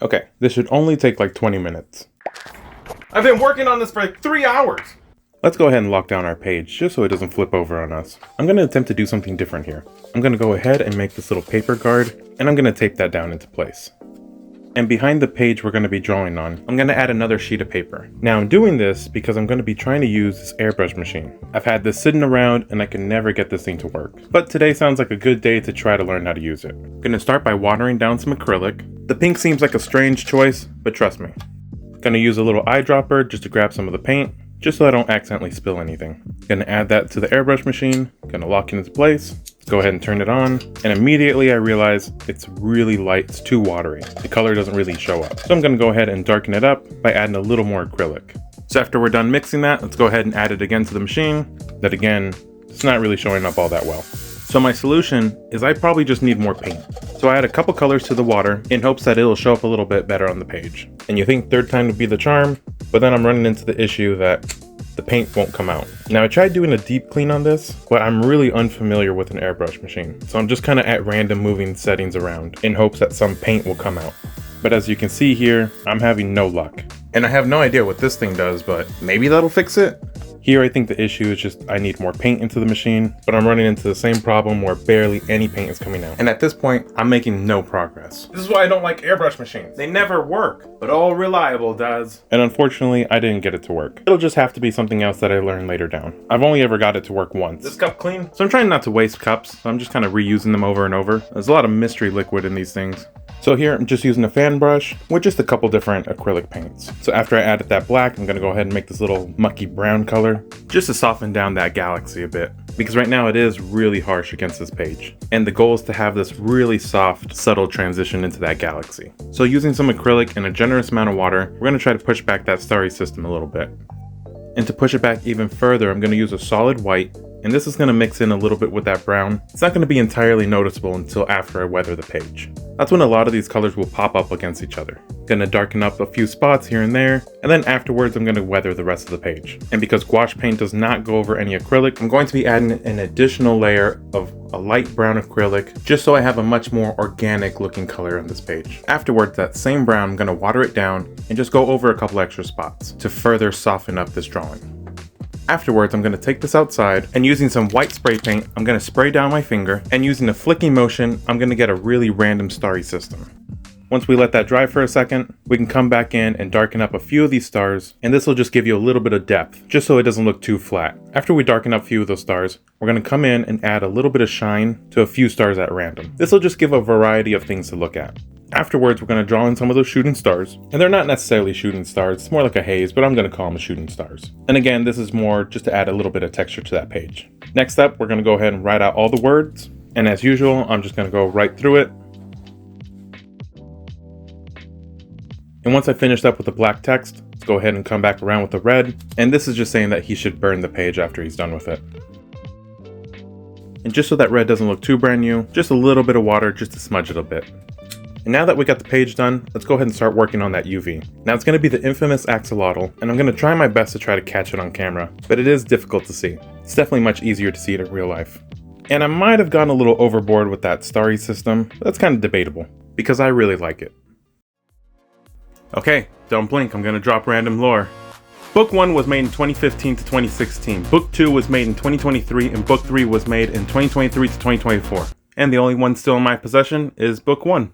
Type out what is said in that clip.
Okay, this should only take like 20 minutes. I've been working on this for like 3 hours! Let's go ahead and lock down our page, just so it doesn't flip over on us. I'm going to attempt to do something different here. I'm going to go ahead and make this little paper guard, and I'm going to tape that down into place. And behind the page we're going to be drawing on, I'm going to add another sheet of paper. Now I'm doing this because I'm going to be trying to use this airbrush machine. I've had this sitting around and I can never get this thing to work. But today sounds like a good day to try to learn how to use it. I'm going to start by watering down some acrylic. The pink seems like a strange choice, but trust me. Going to use a little eyedropper just to grab some of the paint, just so I don't accidentally spill anything. Going to add that to the airbrush machine, going to lock it into place. Go ahead and turn it on, and immediately I realize it's really light, it's too watery. The color doesn't really show up. So I'm gonna go ahead and darken it up by adding a little more acrylic. So after we're done mixing that, let's go ahead and add it again to the machine. That again, it's not really showing up all that well. So my solution is I probably just need more paint. So I add a couple colors to the water in hopes that it'll show up a little bit better on the page. And you think third time would be the charm, but then I'm running into the issue that the paint won't come out. Now I tried doing a deep clean on this, but I'm really unfamiliar with an airbrush machine. So I'm just kind of at random moving settings around in hopes that some paint will come out. But as you can see here, I'm having no luck. And I have no idea what this thing does, but maybe that'll fix it? Here I think the issue is just I need more paint into the machine, but I'm running into the same problem where barely any paint is coming out. And at this point, I'm making no progress. This is why I don't like airbrush machines. They never work, but all reliable does. And unfortunately, I didn't get it to work. It'll just have to be something else that I learned later down. I've only ever got it to work once. This cup clean? So I'm trying not to waste cups, so I'm just kind of reusing them over and over. There's a lot of mystery liquid in these things. So here I'm just using a fan brush with just a couple different acrylic paints. So after I added that black, I'm gonna go ahead and make this little mucky brown color just to soften down that galaxy a bit. Because right now it is really harsh against this page. And the goal is to have this really soft, subtle transition into that galaxy. So using some acrylic and a generous amount of water, we're gonna try to push back that starry system a little bit. And to push it back even further, I'm gonna use a solid white, and this is gonna mix in a little bit with that brown. It's not gonna be entirely noticeable until after I weather the page. That's when a lot of these colors will pop up against each other. Gonna darken up a few spots here and there, and then afterwards I'm gonna weather the rest of the page. And because gouache paint does not go over any acrylic, I'm going to be adding an additional layer of a light brown acrylic, just so I have a much more organic looking color on this page. Afterwards, that same brown, I'm gonna water it down and just go over a couple extra spots to further soften up this drawing. Afterwards, I'm going to take this outside, and using some white spray paint, I'm going to spray down my finger, and using a flicking motion, I'm going to get a really random starry system. Once we let that dry for a second, we can come back in and darken up a few of these stars, and this will just give you a little bit of depth, just so it doesn't look too flat. After we darken up a few of those stars, we're going to come in and add a little bit of shine to a few stars at random. This will just give a variety of things to look at. Afterwards, we're going to draw in some of those shooting stars. And they're not necessarily shooting stars, it's more like a haze, but I'm going to call them shooting stars. And again, this is more just to add a little bit of texture to that page. Next up, we're going to go ahead and write out all the words. And as usual, I'm just going to go right through it. And once I finished up with the black text, let's go ahead and come back around with the red. And this is just saying that he should burn the page after he's done with it. And just so that red doesn't look too brand new, just a little bit of water just to smudge it a bit. And now that we got the page done, let's go ahead and start working on that UV. Now it's going to be the infamous axolotl, and I'm going to try my best to try to catch it on camera, but it is difficult to see. It's definitely much easier to see it in real life. And I might have gone a little overboard with that starry system, but that's kind of debatable, because I really like it. Okay, don't blink, I'm going to drop random lore. Book 1 was made in 2015 to 2016, Book 2 was made in 2023, and Book 3 was made in 2023 to 2024. And the only one still in my possession is Book 1.